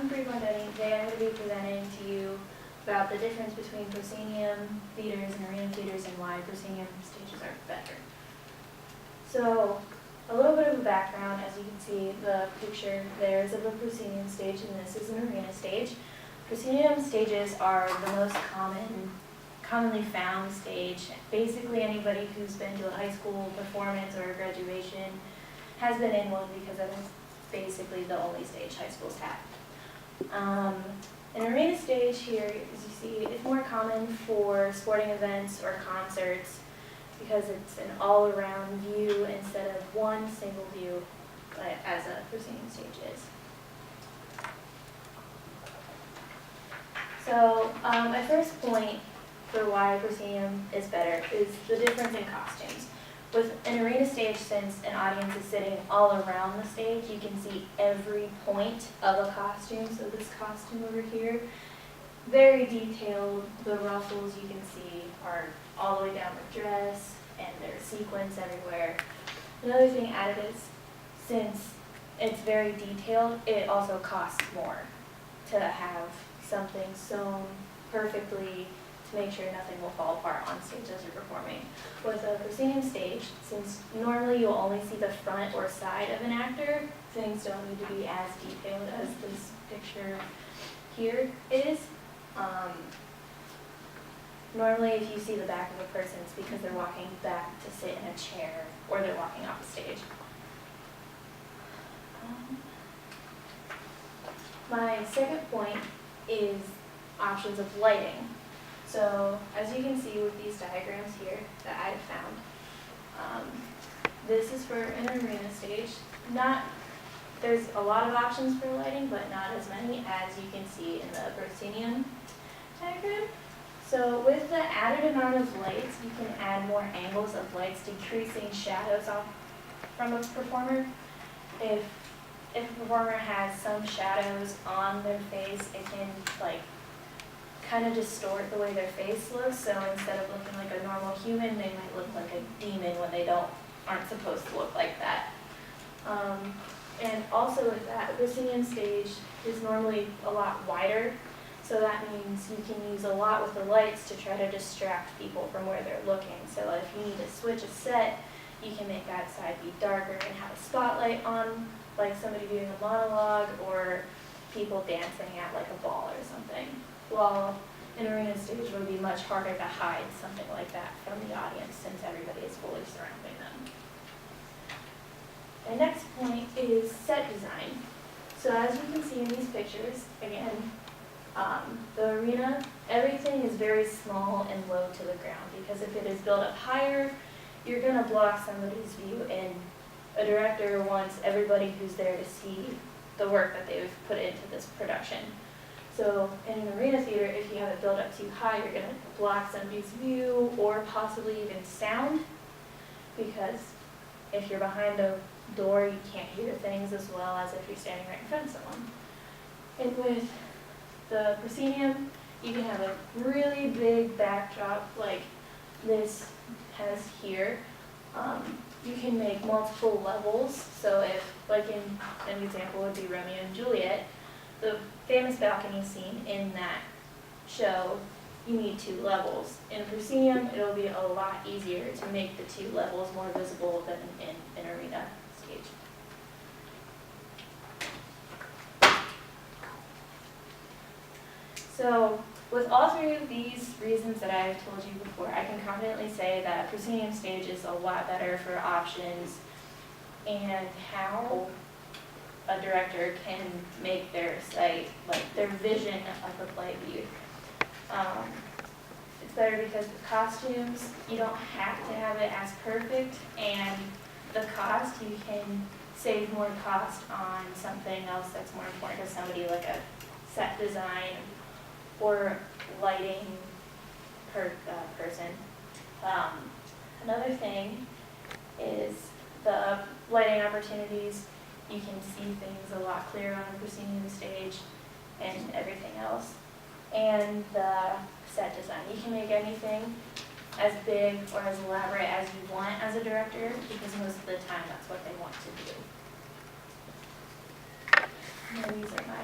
Unfrequent Dining. Today I'm going to be presenting to you about the difference between proscenium theaters and arena theaters and why proscenium stages are better. So, a little bit of a background. As you can see, the picture there is of a proscenium stage, and this is an arena stage. Proscenium stages are the most commonly found stage. Basically, anybody who's been to a high school performance or a graduation has been in one because that's basically the only stage high schools have. An arena stage here, as you see, is more common for sporting events or concerts because it's an all-around view instead of one single view as a proscenium stage is. So my first point for why proscenium is better is the difference in costumes. With an arena stage, since an audience is sitting all around the stage, you can see every point of a costume. So this costume over here, very detailed. The ruffles you can see are all the way down the dress, and there's sequins everywhere. Another thing added is, since it's very detailed, it also costs more to have something sewn perfectly to make sure nothing will fall apart on stage as you're performing. With a proscenium stage, since normally you'll only see the front or side of an actor, things don't need to be as detailed as this picture here is. Normally if you see the back of a person, it's because they're walking back to sit in a chair or they're walking off the stage. My second point is options of lighting. So, as you can see with these diagrams here that I have found, this is for an arena stage. There's a lot of options for lighting, but not as many as you can see in the proscenium diagram. So, with the added amount of lights, you can add more angles of lights, decreasing shadows off from a performer. If a performer has some shadows on their face, it can kind of distort the way their face looks. So instead of looking like a normal human, they might look like a demon when they aren't supposed to look like that. And also with that, a proscenium stage is normally a lot wider. So that means you can use a lot with the lights to try to distract people from where they're looking. So if you need to switch a set, you can make that side be darker and have a spotlight on, like somebody doing a monologue or people dancing at like a ball or something. While an arena stage would be much harder to hide something like that from the audience since everybody is fully surrounding them. The next point is set design. So as you can see in these pictures, again, the arena, everything is very small and low to the ground because if it is built up higher, you're going to block somebody's view, and a director wants everybody who's there to see the work that they've put into this production. So in an arena theater, if you have it built up too high, you're going to block somebody's view or possibly even sound, because if you're behind a door, you can't hear things as well as if you're standing right in front of someone. And with the proscenium, you can have a really big backdrop like this has here. You can make multiple levels. So if, like in an example would be Romeo and Juliet, the famous balcony scene in that show, you need 2 levels. In proscenium, it'll be a lot easier to make the 2 levels more visible than in an arena stage. So, with all 3 of these reasons that I've told you before, I can confidently say that a proscenium stage is a lot better for options and how a director can make their site, like their vision of the play viewed. It's better because with costumes, you don't have to have it as perfect, and the cost, you can save more cost on something else that's more important to somebody, like a set design or lighting person. Another thing is the lighting opportunities. You can see things a lot clearer on a proscenium stage and everything else. And the set design. You can make anything as big or as elaborate as you want as a director, because most of the time that's what they want to do. And these are my